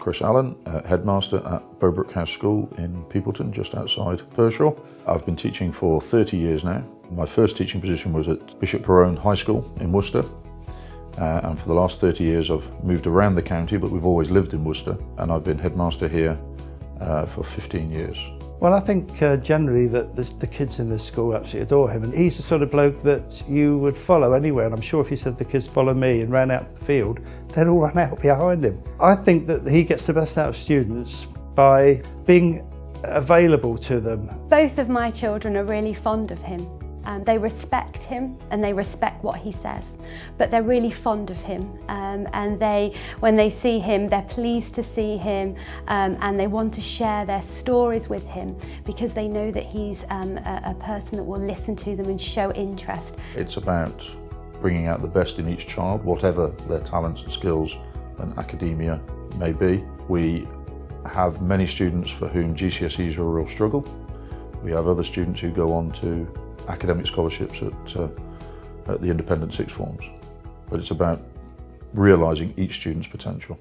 Chris Allen, headmaster at Bowbrook House School in Peopleton, just outside Pershore. I've been teaching for 30 years now. My first teaching position was at Bishop Perrone High School in Worcester. And for the last 30 years I've moved around the county, but we've always lived in Worcester, and I've been headmaster here for 15 years. Well, I think generally that the kids in this school absolutely adore him, and he's the sort of bloke that you would follow anywhere, and I'm sure if he said the kids follow me and ran out to the field, they'd all run out behind him. I think that he gets the best out of students by being available to them. Both of my children are really fond of him. They respect him and they respect what he says, but they're really fond of him, and when they see him, they're pleased to see him, and they want to share their stories with him because they know that he's a person that will listen to them and show interest. It's about bringing out the best in each child, whatever their talents and skills and academia may be. We have many students for whom GCSEs are a real struggle. We have other students who go on to academic scholarships at the independent sixth forms, but it's about realising each student's potential.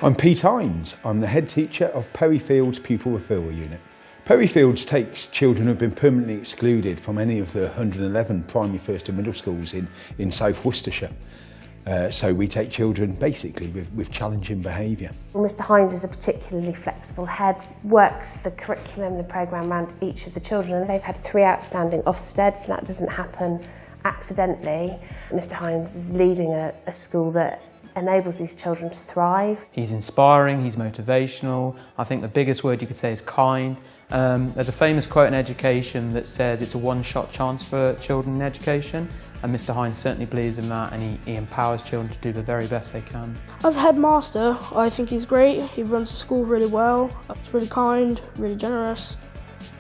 I'm Pete Hines. I'm the head teacher of Perry Fields Pupil Referral Unit. Perry Fields takes children who have been permanently excluded from any of the 111 primary, first and middle schools in South Worcestershire. So we take children basically with challenging behaviour. Well, Mr Hines is a particularly flexible head, works the curriculum, the programme around each of the children. They've had 3 outstanding Ofsteds, and that doesn't happen accidentally. Mr Hines is leading a school that enables these children to thrive. He's inspiring, he's motivational. I think the biggest word you could say is kind. There's a famous quote in education that says it's a one-shot chance for children in education, and Mr Hines certainly believes in that, and he empowers children to do the very best they can. As a headmaster, I think he's great. He runs the school really well. He's really kind, really generous.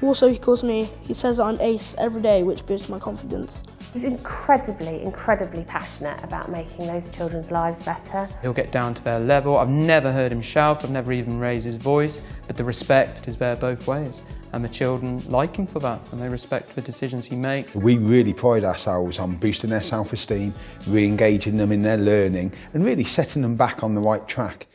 Also, he says that I'm ace every day, which boosts my confidence. He's incredibly passionate about making those children's lives better. He'll get down to their level. I've never heard him shout, I've never even raised his voice, but the respect is there both ways. And the children like him for that, and they respect the decisions he makes. We really pride ourselves on boosting their self-esteem, re-engaging them in their learning, and really setting them back on the right track.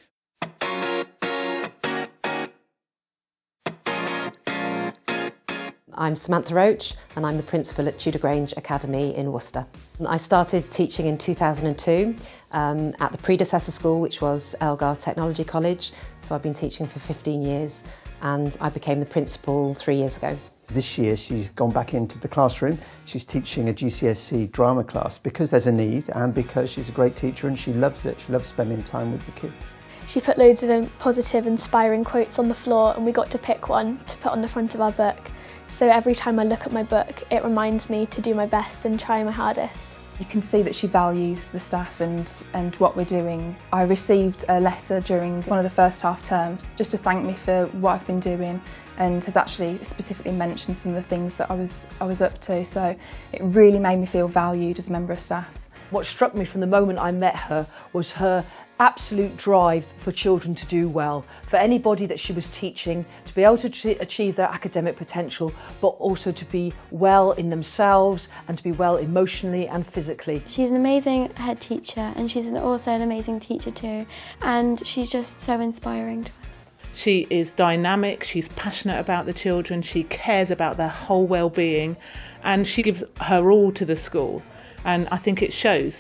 I'm Samantha Roach, and I'm the principal at Tudor Grange Academy in Worcester. I started teaching in 2002 at the predecessor school, which was Elgar Technology College. So I've been teaching for 15 years, and I became the principal 3 years ago. This year she's gone back into the classroom. She's teaching a GCSE drama class because there's a need and because she's a great teacher and she loves it. She loves spending time with the kids. She put loads of positive, inspiring quotes on the floor, and we got to pick one to put on the front of our book. So every time I look at my book, it reminds me to do my best and try my hardest. You can see that she values the staff and what we're doing. I received a letter during one of the first half terms just to thank me for what I've been doing, and has actually specifically mentioned some of the things that I was up to. So it really made me feel valued as a member of staff. What struck me from the moment I met her was her absolute drive for children to do well, for anybody that she was teaching to be able to achieve their academic potential, but also to be well in themselves and to be well emotionally and physically. She's an amazing head teacher, and she's also an amazing teacher too, and she's just so inspiring to us. She is dynamic, she's passionate about the children, she cares about their whole well-being, and she gives her all to the school. And I think it shows.